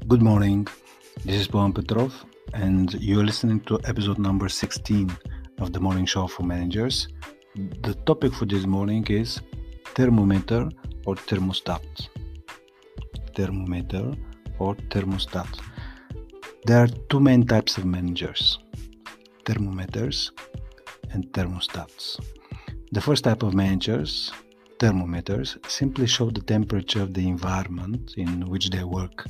Good morning, this is Pawan Petrov, and you're listening to episode number 16 of the morning show for managers. The topic for this morning is thermometer or thermostat. Thermometer or thermostat. There are two main types of managers, thermometers and thermostats. The first type of managers, thermometers, simply show the temperature of the environment in which they work.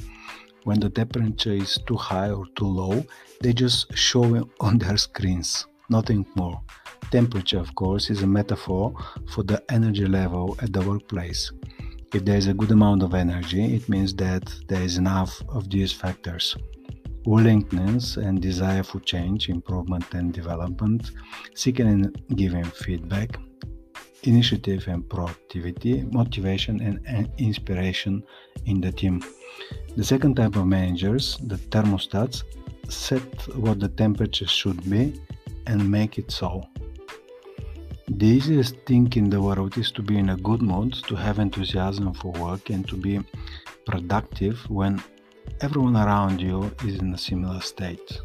When the temperature is too high or too low, they just show it on their screens, nothing more. Temperature, of course, is a metaphor for the energy level at the workplace. If there is a good amount of energy, it means that there is enough of these factors: willingness and desire for change, improvement and development, seeking and giving feedback, initiative and proactivity, motivation and inspiration in the team. The second type of managers, the thermostats, set what the temperature should be and make it so. The easiest thing in the world is to be in a good mood, to have enthusiasm for work and to be productive when everyone around you is in a similar state.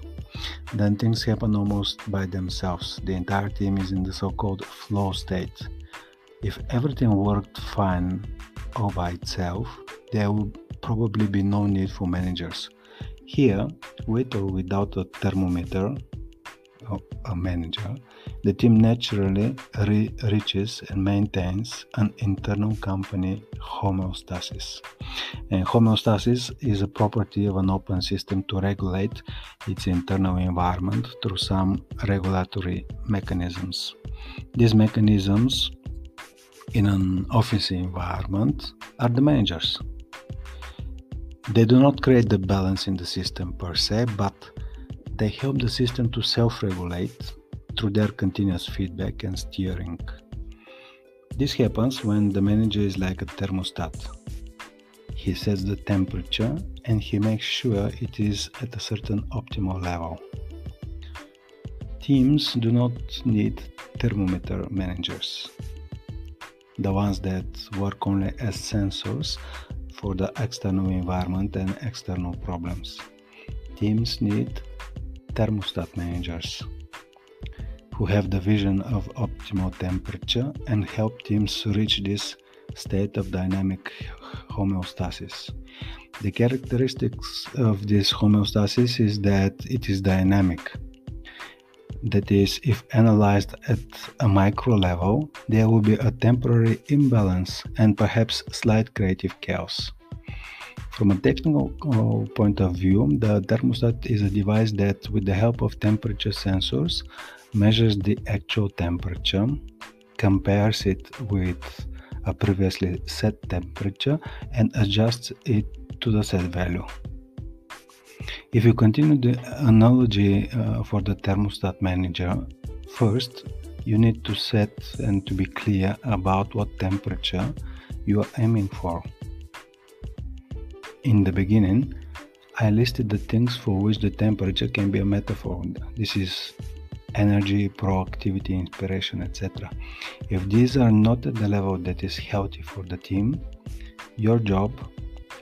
Then things happen almost by themselves. The entire team is in the so-called flow state. If everything worked fine all by itself, there would probably be no need for managers. Here, with or without a thermometer, or a manager, the team naturally reaches and maintains an internal company homeostasis. And homeostasis is a property of an open system to regulate its internal environment through some regulatory mechanisms. These mechanisms in an office environment are the managers. They do not create the balance in the system per se, but they help the system to self-regulate through their continuous feedback and steering. This happens when the manager is like a thermostat. He sets the temperature and he makes sure it is at a certain optimal level. Teams do not need thermometer managers, the ones that work only as sensors for the external environment and external problems. Teams need thermostat managers who have the vision of optimal temperature and help teams reach this state of dynamic homeostasis. The characteristics of this homeostasis is that it is dynamic. That is, if analyzed at a micro level, there will be a temporary imbalance and perhaps slight creative chaos. From a technical point of view, the thermostat is a device that, with the help of temperature sensors, measures the actual temperature, compares it with a previously set temperature, and adjusts it to the set value. If you continue the analogy for the thermostat manager, first you need to set and to be clear about what temperature you are aiming for. In the beginning, I listed the things for which the temperature can be a metaphor. This is energy, proactivity, inspiration, etc. If these are not at the level that is healthy for the team, your job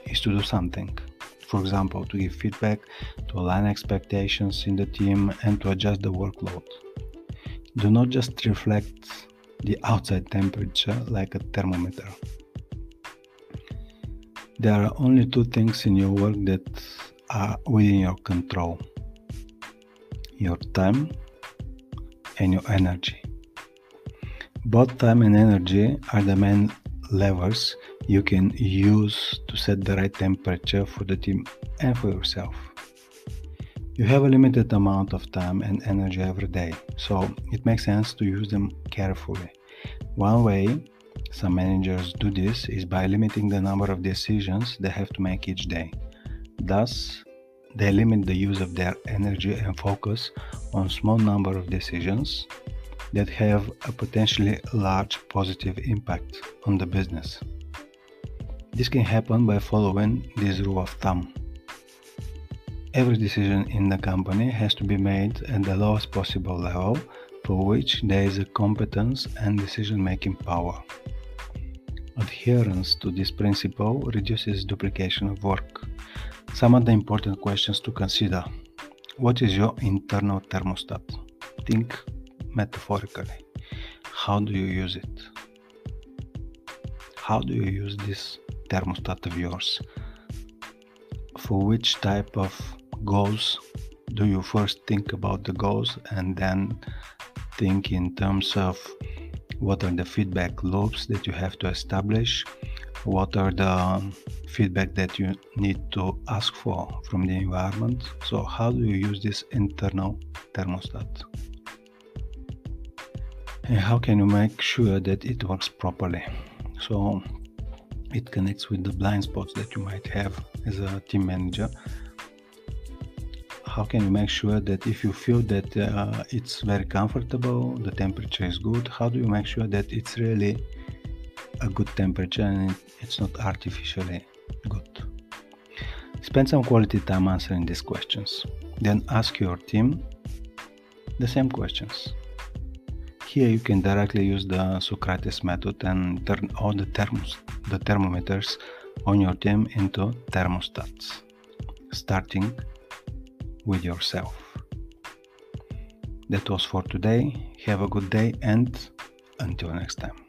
is to do something. For example, to give feedback, to align expectations in the team, and to adjust the workload. Do not just reflect the outside temperature like a thermometer. There are only two things in your work that are within your control: your time and your energy. Both time and energy are the main levers you can use to set the right temperature for the team and for yourself. You have a limited amount of time and energy every day, so it makes sense to use them carefully. One way some managers do this is by limiting the number of decisions they have to make each day. Thus, they limit the use of their energy and focus on a small number of decisions that have a potentially large positive impact on the business. This can happen by following this rule of thumb. Every decision in the company has to be made at the lowest possible level for which there is a competence and decision-making power. Adherence to this principle reduces duplication of work. Some of the important questions to consider. What is your internal thermostat? Think metaphorically. How do you use it? How do you use this thermostat of yours? For which type of goals do you first think about the goals and then think in terms of what are the feedback loops that you have to establish? What are the feedback that you need to ask for from the environment? So how do you use this internal thermostat? And how can you make sure that it works properly? So it connects with the blind spots that you might have as a team manager. How can you make sure that if you feel that it's very comfortable, the temperature is good, how do you make sure that it's really a good temperature and it's not artificially good? Spend some quality time answering these questions. Then ask your team the same questions. Here you can directly use the Socrates method and turn all the thermometers on your team into thermostats, starting with yourself. That was for today. Have a good day and until next time.